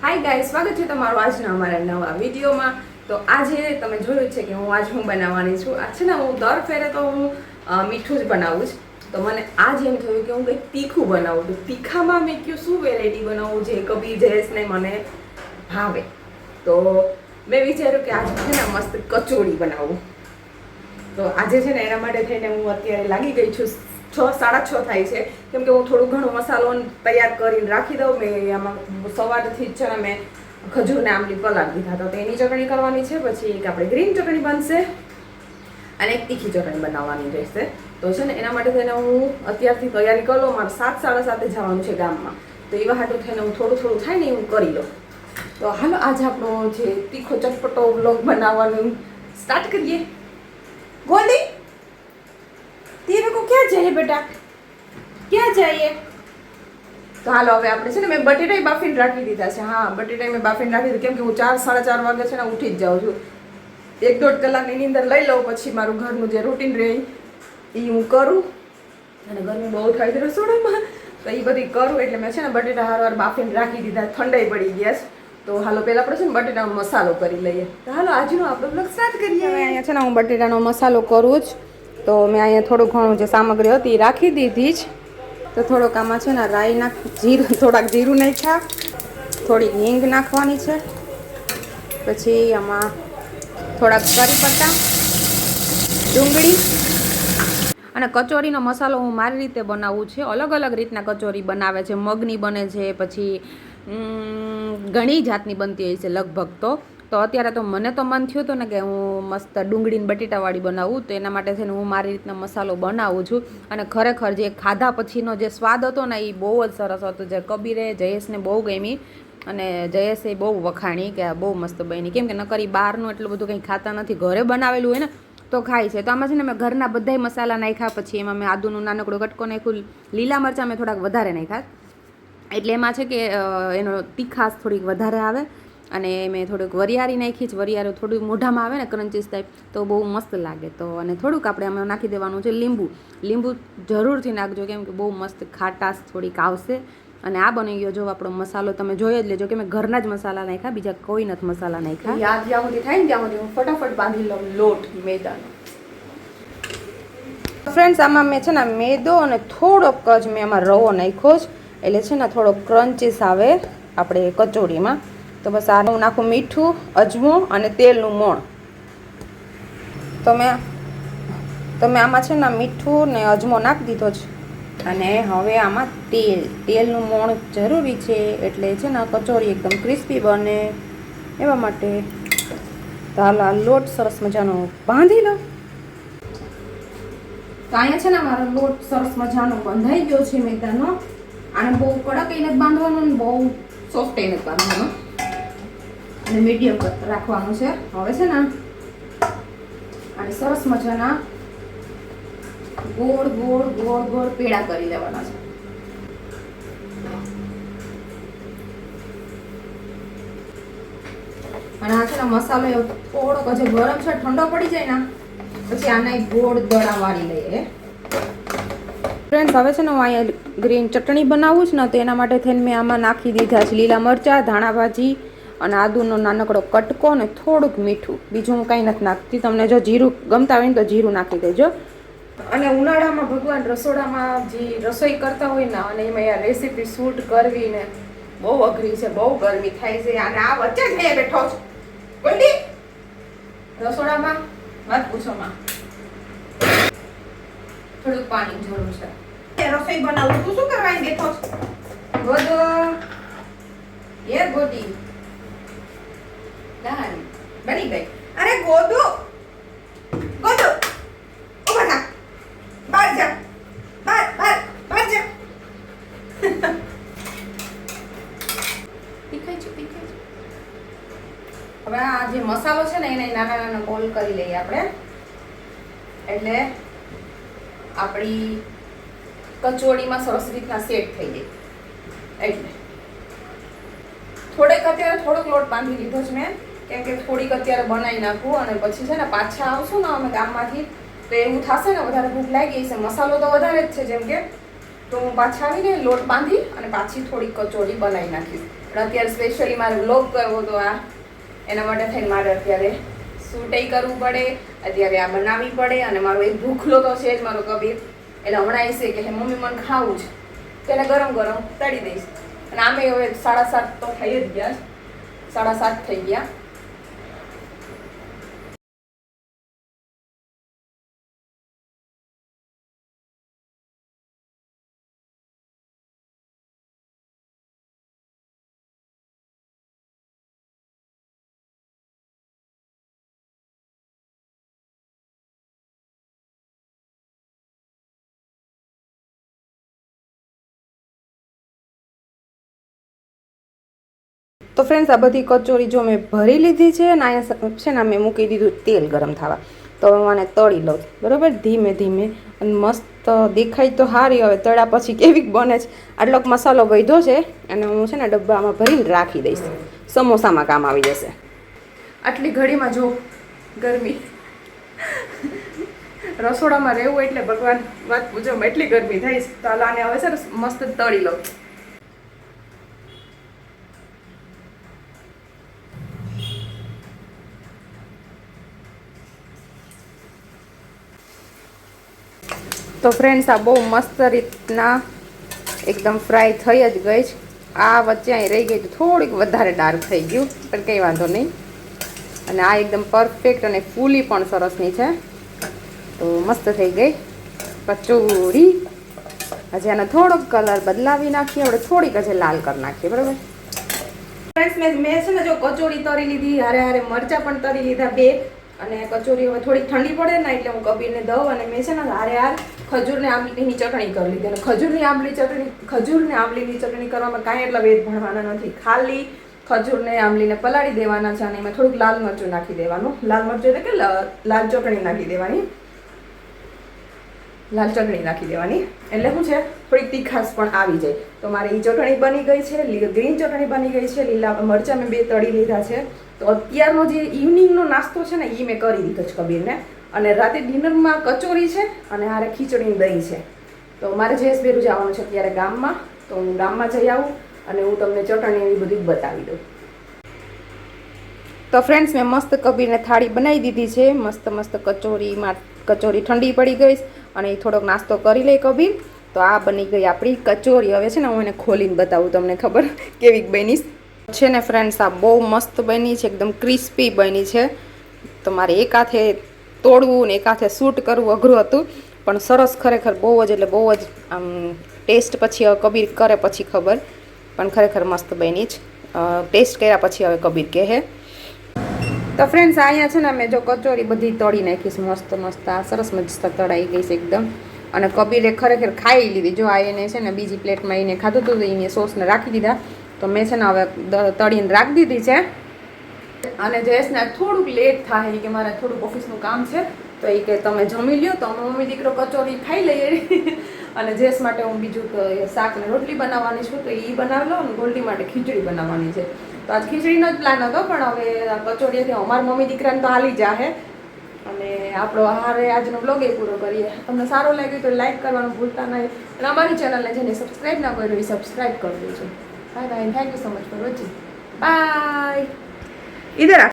Hi guys, સ્વાગત છે તમારું આજના અમારા નવા વિડીયોમાં. તો આજે તમે જોયું છે કે હું બનાવવાની છું. આ છે ને હું દર ફેરે તો હું મીઠું જ બનાવું છું. તો મને આજ એમ થયું કે હું કંઈક તીખું બનાવું. તો તીખામાં મેં કયું શું વેરાયટી બનાવું જે કબીર જયેશને મને ભાવે. તો મેં વિચાર્યું કે આજે છે ને મસ્ત કચોરી બનાવું. તો આજે છે ને એના માટે થઈને હું અત્યારે લાગી ગઈ છું. 6:30 થાય છે, કેમ કે હું થોડું ઘણો મસાલો તૈયાર કરીને રાખી દઉં. મેં આમાં સવારથી જ છે ને મેં ખજૂરને આંબલી પલાળી દીધા હતા. તો એની ચટણી કરવાની છે, પછી એક આપણે ગ્રીન ચટણી બનશે અને એક તીખી ચટણી બનાવવાની રહેશે. તો છે ને એના માટે થઈને હું અત્યારથી તૈયારી કરી લઉં. મારે 7:30 જવાનું છે ગામમાં. તો એવા હાટું થઈને હું થોડું થાય ને હું કરી લઉં. તો હાલો આજે આપણો જે તીખો ચટપટો વ્લોગ બનાવવાનું સ્ટાર્ટ કરીએ. ગોલી तेरे को क्या चाहिए बेटा, क्या चाहिए? તો હાલો હવે આપણે છે ને મેં બટેટા બાફીને રાખી દીધા છે. હા, બટેટા મેં બાફીને રાખી દીધું, કેમ કે હું 4-4:30 વાગે છે ને ઉઠી જ જાઉં છું. 1-1.5 કલાકની નીંદર લઈ લઉં, પછી મારું ઘરનું જે રૂટીન રહે એ હું કરું. અને ગરમી બહુ થાય છે રસોડામાં, તો એ બધી કરું. એટલે મેં છે ને બટેટા હારવાર બાફીને રાખી દીધા, ઠંડાઈ પડી ગયા છે. તો હાલો પહેલાં આપણે છે ને બટેટાનો મસાલો કરી લઈએ. તો હાલો આજનો આપણો બ્લોગ સ્ટાર્ટ કરીએ. અહીંયા છે ને હું બટેટાનો મસાલો કરું જ. તો મેં અહીંયા થોડું ઘણું જે સામગ્રી હતી એ રાખી દીધી જ. તો થોડોક આમાં છે ને રાઈ થોડાક જીરું નાખ્યા, થોડીક હિંગ નાખવાની છે, પછી આમાં થોડાક કરી પત્તા, ડુંગળી. અને કચોરીનો મસાલો હું મારી રીતે બનાવું છું. અલગ અલગ રીતના કચોરી બનાવે છે. મગની બને છે, પછી ઘણી જાતની બનતી હોય છે લગભગ. તો અત્યારે તો મને તો મન થયું હતું ને કે હું મસ્ત ડુંગળીને બટેટાવાળી બનાવું. તો એના માટે છે ને હું મારી રીતના મસાલો બનાવું છું. અને ખરેખર જે ખાધા પછીનો જે સ્વાદ હતો ને એ બહુ જ સરસ હતો. જે કબીરે જયેશને બહુ ગમી અને જયેશે બહુ વખાણી કે બહુ મસ્ત બની. કેમ કે નકરી બહારનું એટલું બધું કંઈ ખાતા નથી, ઘરે બનાવેલું હોય ને તો ખાય છે. તો આમાં છે ને મેં ઘરના બધાય મસાલા નાખ્યા. પછી એમાં મેં આદુનું નાનકડો કટકો નાખ્યું, લીલા મરચાં મેં થોડાક વધારે નાખ્યા. એટલે એમાં છે કે એનો તીખાશ થોડીક વધારે આવે. અને મેં થોડુંક વરિયાળી નાખી છે. વરિયાળી થોડું મોઢામાં આવે ને ક્રન્ચીસ ટાઈપ, તો બહુ મસ્ત લાગે. તો અને થોડુંક આપણે આમાં નાખી દેવાનું છે લીંબુ જરૂરથી નાખજો, કેમ કે બહુ મસ્ત ખાટાશ થોડીક આવશે. અને આ બની ગયો જો આપણો મસાલો. તમે જોઈ જ લેજો કે મેં ઘરના જ મસાલા નાખ્યા, બીજા કોઈ નથી મસાલા નાખ્યા. યાદ જ્યાં સુધી થાય ને ત્યાં સુધી હું ફટાફટ બાંધી લઉં લોટ મેદાનો. ફ્રેન્ડ્સ, આમાં મેં છે ને મેદો અને થોડોક જ મેં આમાં રવો નાખ્યો જ, એટલે છે ને થોડોક ક્રન્ચીસ આવે આપણે કચોરીમાં. તો બસ આનું નાખું મીઠું, અજમો અને તેલનું મોણ. તમે આમાં છે ને મીઠું ને અજમો નાખી દીધો છે. અને હવે આમાં તેલનું મોણ જરૂરી છે, એટલે છે ને કચોરી એકદમ ક્રિસ્પી બને એવા માટે. તો હાલ આ લોટ સરસ મજાનો બાંધી લો. તો અહીંયા છે ને મારો લોટ સરસ મજાનો બંધાઈ ગયો છે મેદાનો. આને બહુ કડક એને જ બાંધવાનો ને બહુ સોફ્ટ એને જ બાંધવાનો, અને મીડિયમ રાખવાનું છે. હવે છે ને અને સરસ મજાના ગોળ પેડા કરી લેવાના છે. અને આ છે ને મસાલો થોડોક હજી ગરમ છે, ઠંડો પડી જાય ને પછી આના એક ગોળ દડા વાળી લઈએ. ફ્રેન્ડ્સ, હવે છે ને હું અહીંયા ગ્રીન ચટણી બનાવું છું ને, તો એના માટે થઈને મેં આમાં નાખી દીધા છે લીલા મરચાં, ધાણા ભાજી અને આદુનો નાનકડો કટકો અને થોડુંક મીઠું. બીજું હું કાંઈ નથી નાખતી. તમને જો જીરું ગમતા હોય ને તો જીરું નાખી દેજો. અને ઉનાળામાં ભગવાન રસોડામાં જે રસોઈ કરતા હોય ને, અને એમાં આ રેસીપી શૂટ કરવી ને બહુ અઘરી છે, બહુ ગરમી થાય છે. અને આ વચ્ચે જ મેં બેઠો છું બોલી રસોડામાં, વાત પૂછોમાં થોડુંક પાણી જરૂર છે. રસોઈ બનાવું, તું શું કરવા બેઠો છે? ગોદો એ ગોદી દાળ બની ગઈ. અરે ગોદો ઉભા થા, બહાર જા, બહાર જા. પીખાય છે. હવે આ જે મસાલો છે ને એને નાના બોલ કરી લઈએ આપણે, એટલે આપણી કચોરીમાં સરસ રીતના સેટ થઈ જાય. એટલે અત્યારે થોડોક લોટ બાંધી લીધો છે મેં, કેમ કે થોડીક અત્યારે બનાવી નાખું. અને પછી છે ને પાછા આવશું ને અમે ગામમાંથી, તો એવું થશે ને વધારે ભૂખ લાગી છે. મસાલો તો વધારે જ છે જેમ કે, તો હું પાછા આવીને લોટ બાંધી અને પાછી થોડીક કચોરી બનાવી નાખીશ. પણ અત્યારે સ્પેશિયલી મારે વ્લોગ કરવો તો આ એના માટે થઈને મારે અત્યારે શૂટે કરવું પડે, અત્યારે આ બનાવવી પડે. અને મારો એક ભૂખલો તો છે જ મારો કબીર, એટલે હમણાં એ છે કે મમ્મી મને ખાવું છે, તેને ગરમ ગરમ તળી દઈશ. અને આમે હવે 7:30 તો થઈ જ ગયા, 7:30 થઈ ગયા. તો ફ્રેન્ડ્સ, આ બધી કચોરી જો મેં ભરી લીધી છે અને અહીંયા છે ને મેં મૂકી દીધું તેલ ગરમ થવા. તો હવે મને તળી લઉં, બરાબર, ધીમે ધીમે. અને મસ્ત દેખાય તો સારી, હવે તળ્યા પછી કેવી બને છે. આટલો મસાલો વધ્યો છે અને હું છે ને ડબ્બામાં ભરીને રાખી દઈશ, સમોસામાં કામ આવી જશે. આટલી ઘડીમાં જો ગરમી, રસોડામાં રહેવું એટલે ભગવાન વાત પૂછો, એટલી ગરમી થાય છે. તો આને હવે છે ને મસ્ત તળી લઉં. તો ફ્રેન્ડ્સ, આ બહુ મસ્ત રીતના એકદમ ફ્રાય થઈ જ ગઈ છે. આ વચ્ચે અહીં રહી ગઈ તો થોડીક વધારે ડાર્ક થઈ ગયું, પણ કંઈ વાંધો નહીં. અને આ એકદમ પરફેક્ટ અને ફૂલી પણ સરસની છે. તો મસ્ત થઈ ગઈ કચોરી. હજી આનો થોડોક કલર બદલાવી નાખીએ, આપણે થોડીક હજી લાલ કરી નાખીએ, બરાબર. ફ્રેન્ડ્સ, મેં છે ને જો કચોરી તળી લીધી, હારે હારે મરચાં પણ તળી લીધા 2. અને કચોરી હવે થોડીક ઠંડી પડે ને એટલે હું કબીરને દઉં. અને મેં છે ને હારે હાર ખજૂરને આંબલીની ચટણી કરી લીધી. અને ખજૂરની આંબલીની ચટણી કરવામાં કાંઈ એટલા વેદ ભણવાના નથી. ખાલી ખજૂરને આંબલીને પલાળી દેવાના છે અને એમાં થોડુંક લાલ મરચું નાખી દેવાનું. લાલ મરચું એટલે કે લાલ ચટણી નાખી દેવાની. લાલ ચટણી નાખી દેવાની એટલે શું છે, થોડીક તીખાશ પણ આવી જાય. તો મારી એ ચટણી બની ગઈ છે, ગ્રીન ચટણી બની ગઈ છે. લીલા મરચાં મેં 2 તળી લીધા છે. તો અત્યારનો જે ઇવનિંગનો નાસ્તો છે ને એ મેં કરી દીધો છે કબીરને. અને રાતે ડિનરમાં કચોરી છે અને હારે ખીચડી દહીં છે. તો મારે જયેશ ભેરું જવાનું છે અત્યારે ગામમાં, તો હું ગામમાં જઈ આવું અને હું તમને ચટણી એવી બધી બતાવી દઉં. તો ફ્રેન્ડ્સ, મેં મસ્ત કબીરને થાળી બનાવી દીધી છે. મસ્ત કચોરી ઠંડી પડી ગઈ અને એ થોડોક નાસ્તો કરી લે કબીર. તો આ બની ગઈ આપણી કચોરી. હવે છે ને હું એને ખોલીને બતાવું તમને ખબર કેવી બની છે ને ફ્રેન્ડ્સ. આ બહુ મસ્ત બની છે, એકદમ ક્રિસ્પી બની છે. તો મારે એક હાથે તોડવું ને એક હાથે શૂટ કરવું અઘરું હતું, પણ સરસ, ખરેખર બહુ જ એટલે બહુ જ આમ ટેસ્ટ પછી હવે કબીર કરે પછી ખબર, પણ ખરેખર મસ્ત બની જ. ટેસ્ટ કર્યા પછી હવે કબીર કહે. તો ફ્રેન્ડ્સ, અહીંયા છે ને મેં જો કચોરી બધી તળી નાખીશ મસ્ત. આ સરસ મસ્ત તળાઈ ગઈ છે એકદમ. અને કબીરે ખરેખર ખાઈ લીધી. જો આ એને છે ને બીજી પ્લેટમાં એને ખાધું હતું, એને સોસને રાખી દીધા. તો મેં છે ને હવે તળીને રાખી દીધી છે. અને જયેશને થોડુંક લેટ થાય કે મારે થોડુંક ઓફિસનું કામ છે, તો એ કે તમે જમી લ્યો. તો અમે મમ્મી દીકરો કચોરી ખાઈ લઈએ. અને જયેશ માટે હું બીજું શાક ને રોટલી બનાવવાની છું, તો એ બનાવી લો. અને ગોલ્ડી માટે ખીચડી બનાવવાની છે. તો આજ ખીચડીનો જ પ્લાન હતો, પણ હવે કચોરીથી અમારા મમ્મી દીકરાને તો હાલી જાહે. અને આપણો હારે આજનો બ્લોગ એ પૂરો કરીએ. તમને સારો લાગ્યો તો લાઈક કરવાનું ભૂલતા નહીં. અને અમારી ચેનલને જેને સબસ્ક્રાઈબ ના કર્યું એ સબસ્ક્રાઈબ કરી દેજો. Bye bye, thank you so much for watching. Bye. ઇધર આ